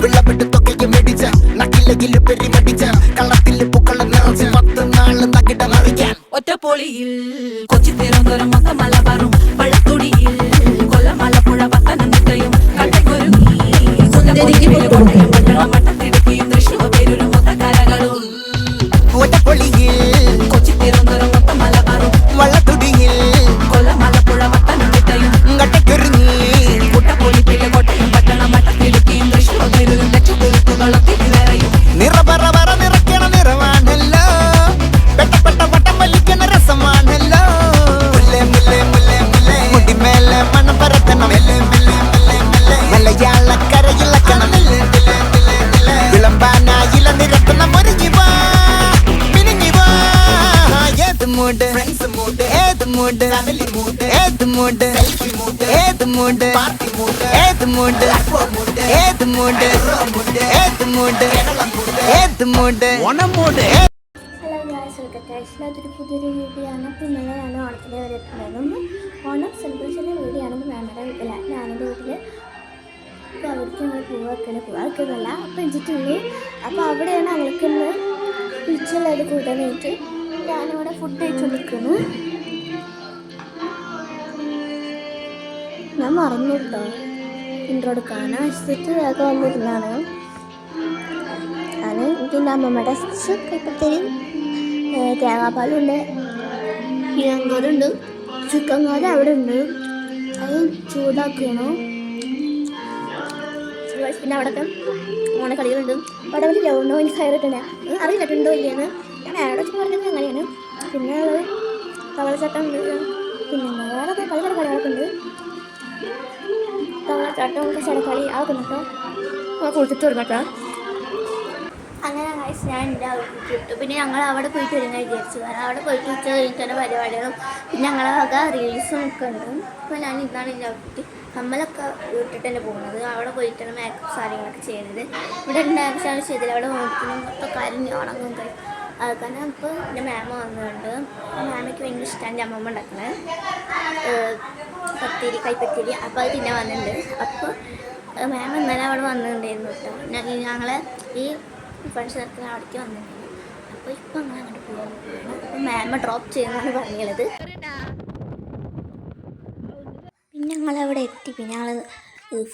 വിളവിട്ട് തൊക്കയ്ക്ക് മെടിച്ച നക്കിലകില് പെരിമടിച്ച കള്ളത്തില് പൂക്കള നിറച്ച് 10 നാള് നകിട മറിയാൻ ഒറ്റപ്പൊളിയിൽ കൊച്ചി തിരുവനന്തപുരം മൊത്തം മലബാറും വള്ളത്തുടിയിൽ കൊല്ലം ആലപ്പുഴ പത്തനംതിട്ടയും കട്ടക്കൊരുങ്ങി കോട്ടയം പട്ടണം മട്ടത്തിടുക്കിയും തൃശ്ശൂർ പേരൂരും മൊത്തക്കാരകളും ഒറ്റപ്പൊളിയിൽ കൊച്ചി തിരുവനന്തപുരം മൊത്തം മലബാറും വള്ളത്തുടിയിൽ കൊല്ലം ആലപ്പുഴ പത്തനംതിട്ടയും കട്ടക്കൊരുങ്ങി കുട്ടപ്പൊലിപ്പിലെ കോട്ടയം പട്ടണം മട്ടത്തിടുക്കിയും തൃശ്ശൂർ പേരൂരും ലക്ഷത്തുരുത്തുകളൊക്കെ നിറയും നിറപറ നിറയ്ക്കണ നിറവാണല്ലോ പെട്ടപ്പെട്ട വട്ടം വലിക്കണ രസമാണല്ലോ മുല്ലേ മുല്ലേ മുല്ലേ മുല്ലേ മുടിമേലെ മണം പരത്തണം മലയാളക്കരയിലക്കണം വിളമ്പാനായില നിരത്തണം ഒരുങ്ങി വാ മിനിങ്ങി വാ ഏത് മൂഡ് ഫ്രണ്ട്സ് മൂഡ് ഏത് മൂഡ് ഫാമിലി മൂഡ് ഏത് മൂഡ് സെൽഫി മൂഡ് ഏത് മൂഡ് പാർട്ടി മൂഡ് ഏത് മൂഡ് ഏത് മൂഡ് ഏത് മൂഡ് ഏത് mood Onam mood hello guys welcome അതൊരു പുതിയൊരു വീഡിയോ ആണ്. അപ്പോൾ ഇന്നലെ ഞാൻ ഓണത്തിൻ്റെ വരെ എത്തുന്നതും ഓണം സെലിബ്രേഷൻ്റെ വീഡിയോ ആണെങ്കിൽ മാമയുടെ വീട്ടിൽ ഞാനെൻ്റെ വീട്ടിൽ അപ്പോൾ അവർക്ക് ഞങ്ങൾ പൂവെക്കുന്നല്ല അപ്പോൾ വെച്ചിട്ടുള്ളൂ. അപ്പോൾ അവിടെയാണ് അവൾക്കൊന്ന് വിളിച്ചുള്ളത് കൂടാനായിട്ട് ഞാനിവിടെ ഫുഡ് കഴിച്ചുകൊണ്ടിരിക്കുന്നു. ഞാൻ മറന്നു കേട്ടോ ഇൻട്രോ എടുക്കാൻ വെച്ചിട്ട് വേഗം വന്നിരുന്നാണ്. ഞാൻ ഇതിൻ്റെ അമ്മമ്മയുടെ കൈപ്പത്തേരി തേങ്ങാപ്പാലുണ്ട്, കിഴങ്കറുണ്ട്, ചിക്കൻ കറി അവിടെ ഉണ്ട്. അത് ചൂടാക്കണം. പിന്നെ അവിടെയൊക്കെ ഓണക്കളികളുണ്ട്. അവിടെ ഒരു ലവണോ എനിക്ക് കയറിയിട്ടുണ്ട്. അറിയില്ലിട്ടുണ്ടോ ഇല്ലയെന്ന് ഞാൻ അവിടെ വെച്ച് പറഞ്ഞത് അങ്ങനെയാണ്. പിന്നെ അത് തവളച്ചട്ടം ഉണ്ട്. പിന്നെ വേറെ പല പല കളികളൊക്കെ ഉണ്ട്. തവളച്ചട്ടം കച്ചടക്കളി അതൊക്കെ ഉണ്ട് കേട്ടോ. കൊടുത്തിട്ട് വരും കേട്ടോ. അങ്ങനെ ഗൈസ് ഞാൻ എൻ്റെ ഔട്ട്ഫിറ്റ് ഇട്ടു. പിന്നെ ഞങ്ങൾ അവിടെ പോയിട്ട് വരുന്ന വിചാരിച്ചു. കാരണം അവിടെ പോയിട്ട് ഉച്ച കഴിഞ്ഞിട്ട് തന്നെ പരിപാടികളും പിന്നെ ഞങ്ങളെ വക റീൽസും ഒക്കെ ഉണ്ട്. അപ്പോൾ ഞാൻ ഇതാണ് എൻ്റെ ഔട്ട്ഫിറ്റ്. നമ്മളൊക്കെ ഇട്ടിട്ട് തന്നെ പോകുന്നത്. അവിടെ പോയിട്ടാണ് മേക്കപ്പ് കാര്യങ്ങളൊക്കെ ചെയ്തത്. ഇവിടെ ഉണ്ടായാലും ചെയ്തില്ല. അവിടെ നോക്കിനും മൊത്തം കാര്യം ഉണങ്ങും കഴിയും. അതുതന്നെ ഇപ്പോൾ എൻ്റെ മാമ വന്നിട്ടുണ്ട്. മാമയ്ക്ക് ഭയങ്കര ഇഷ്ടമാണ് എൻ്റെ അമ്മമ്മ ഉണ്ടാക്കുന്നത് പത്തിരി കൈപ്പത്തിരി. അപ്പോൾ അത് പിന്നെ വന്നിട്ടുണ്ട്. അപ്പോൾ മാമ ഇന്നലെ അവിടെ വന്നിട്ടുണ്ടായിരുന്നു കേട്ടോ. ഞങ്ങളെ ഈ ഫ്രണ്ട്സ് സർക്കിൾ അവിടേക്ക് വന്നിട്ടുണ്ട്. അപ്പോൾ ഇപ്പോൾ അങ്ങനെ അങ്ങോട്ട് പോകാൻ പോവുകയാണ്. അപ്പോൾ മാമ ഡ്രോപ്പ് ചെയ്യുന്നതാണ് പറഞ്ഞുള്ളത്. പിന്നെ ഞങ്ങളവിടെ എത്തി. പിന്നെ ഞങ്ങൾ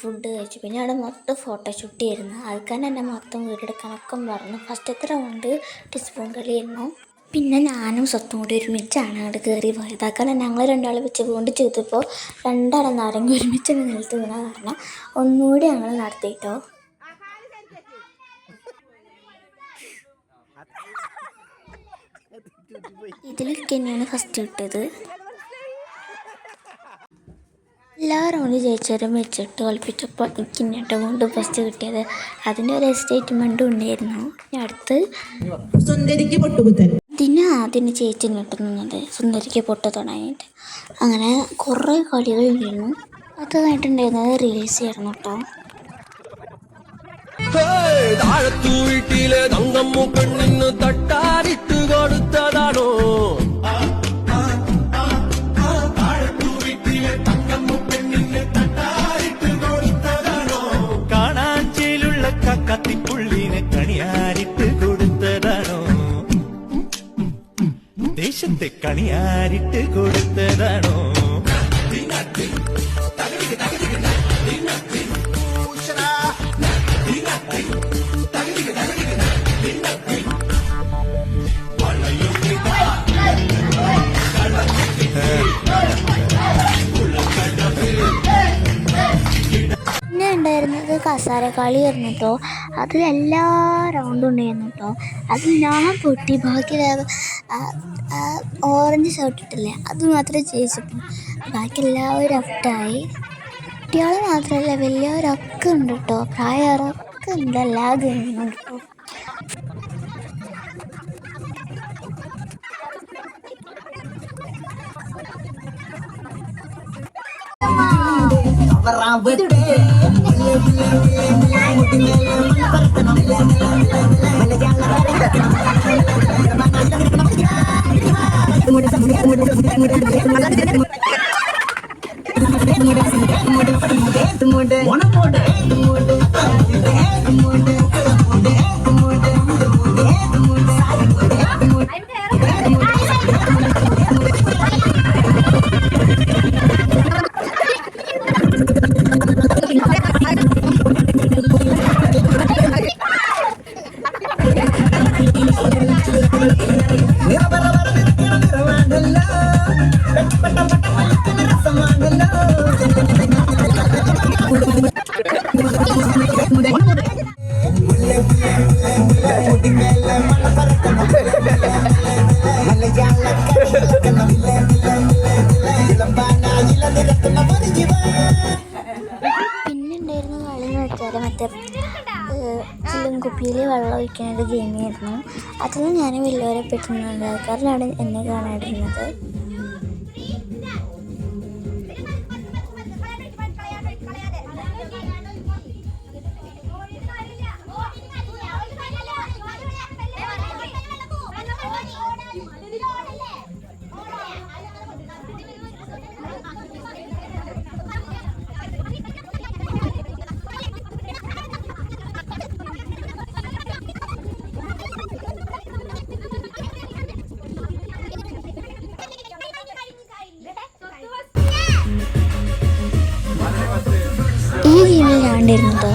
ഫുഡ് കഴിച്ചു. പിന്നെ അവിടെ മൊത്തം ഫോട്ടോഷൂട്ട് ചെയ്യുന്നു. ആൾക്കാർ എന്നെ മൊത്തം വീടെടുക്കാനൊക്കെ പറഞ്ഞു. ഫസ്റ്റത്തെ റൗണ്ട് ടിസ്പൂൺ കളിയായിരുന്നു. പിന്നെ ഞാനും സ്വത്തും കൂടി ഒരുമിച്ചാണ് അവിടെ കയറി പോയത്. കാരണം ഞങ്ങൾ രണ്ടാൾ വെച്ച് കൊണ്ട് ചെയ്തപ്പോൾ രണ്ടാളും നാരങ്ങ ഒരുമിച്ച് നിലത്ത് വീണ കാരണം ഒന്നുകൂടി ഞങ്ങൾ നടത്തിയിട്ടോ. ഇതിലൊക്കെ തന്നെയാണ് ഫസ്റ്റ് കിട്ടിയത്. എല്ലാ റൗണ്ട് ജയിച്ചവരും വെച്ചിട്ട് കളിപ്പിച്ചപ്പോൾ എനിക്ക് ഇന്നേട്ടം കൊണ്ട് ഫസ്റ്റ് കിട്ടിയത്. അതിൻ്റെ ഒരു സ്റ്റേറ്റ്മെൻറ്റും ഉണ്ടായിരുന്നു. അടുത്ത് അതിന് ചേച്ചി കിട്ടുന്നത് സുന്ദരിക്ക് പൊട്ട് തൊടാനായിട്ട്. അങ്ങനെ കുറേ കളികളുണ്ടായിരുന്നു. അത് കഴിഞ്ഞിട്ടുണ്ടായിരുന്നത് റീൽസ് ആയിരുന്നു കേട്ടോ. വീട്ടിലെ തങ്കമ്മു പെണ്ണിന് തട്ടാരിട്ട് കൊടുത്തതാണോ കാണാഞ്ചേലുള്ള കത്തിപ്പുള്ളിനെ കണിയാരിട്ട് കൊടുത്തതാണോ ദേശത്തെ കണിയാരിട്ട് കൊടുത്തതാണോ പിന്നെ ഉണ്ടായിരുന്നത് കസാര കളിയായിരുന്നു കേട്ടോ. അതിൽ എല്ലാ റൗണ്ടും ഉണ്ടായിരുന്നു കേട്ടോ. അത് ഞാൻ പൊട്ടി. ബാക്കി ഓറഞ്ച് ഷർട്ടിട്ടില്ലേ അത് മാത്രമേ ജയിച്ചിട്ടു. ബാക്കി എല്ലാവരും ഔട്ടായി. കുട്ടികൾ മാത്രമല്ല വലിയവരൊക്കെ ഉണ്ട് കേട്ടോ. പ്രായമൊക്കെ ഉണ്ട്. എല്ലാ ഗെയിമും ഉണ്ട് കേട്ടോ. ഓണം പിന്നെ ഉണ്ടായിരുന്ന കളി എന്ന് വെച്ചാൽ മറ്റേ ചില്ലുംകുപ്പിയിൽ വെള്ളം ഒഴിക്കുന്ന ഒരു ഗെയിമായിരുന്നു. അതിൽ ഞാൻ വലിയവരെ പറ്റുന്ന ആൾക്കാരിലാണ് എന്നെ കാണാനിരുന്നത്. ഈ ഗെയിമിൽ ഞാൻ ഉണ്ടായിരുന്നത്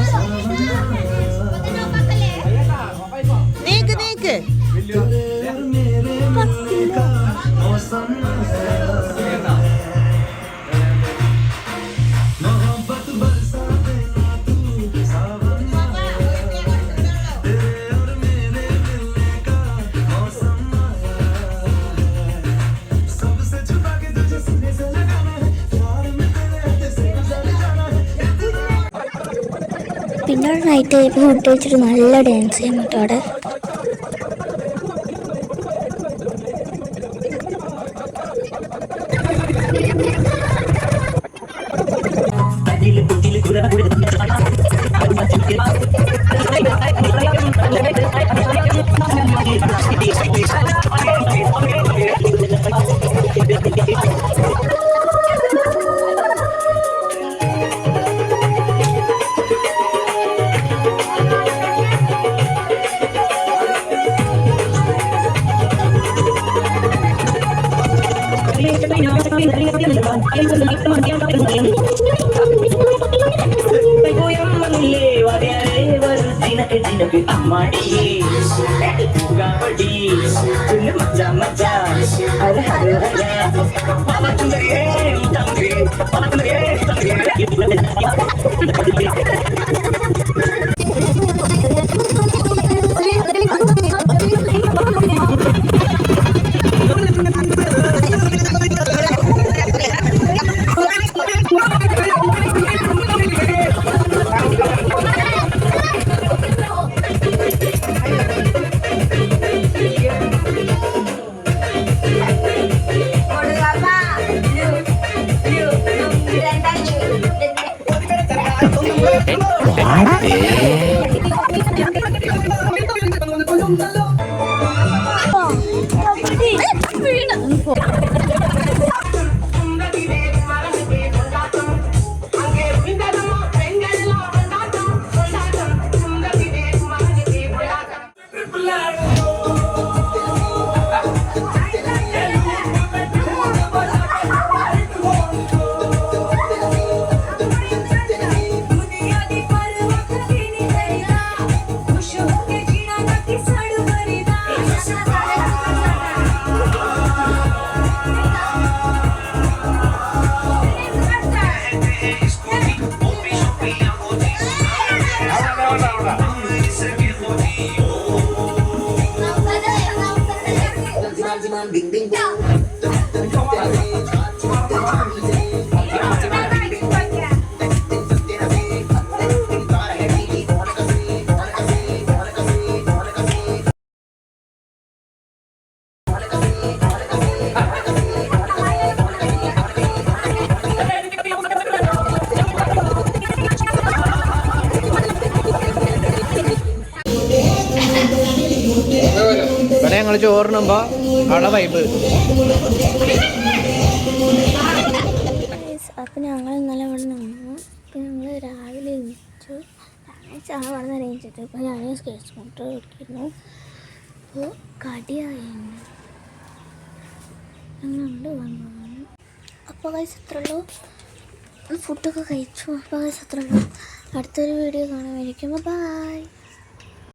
പിന്നെ ഒരു നൈറ്റ് ആയപ്പോൾ ഫുഡ് വെച്ചിട്ട് നല്ല ഡാൻസ് ചെയ്യാൻ പറ്റും അവിടെ. ഇവിടെ ഞങ്ങൾ ചോറിനുമ്പോ അവിടെ വൈബ്. അപ്പം ഞങ്ങൾ ഇന്നലെ ഇവിടെ നിന്നു. അപ്പം ഞങ്ങൾ രാവിലെ എണീച്ചു. ചായ അവിടെ നിന്ന് എണീച്ചിട്ട് ഇപ്പം ഞാൻ സ്കേറ്റ് സ്കൂട്ടർ ഓടിക്കുന്നു. അപ്പോൾ കടിയായിരുന്നു ഞങ്ങൾ അങ്ങോട്ട് വന്നു. അപ്പോൾ കഴിച്ച് അത്രയുള്ളൂ. ഫുഡൊക്കെ കഴിച്ചു. അപ്പോൾ കഴിച്ച് അത്രയുള്ളൂ. അടുത്തൊരു വീഡിയോ കാണുമായിരിക്കും. ബൈ.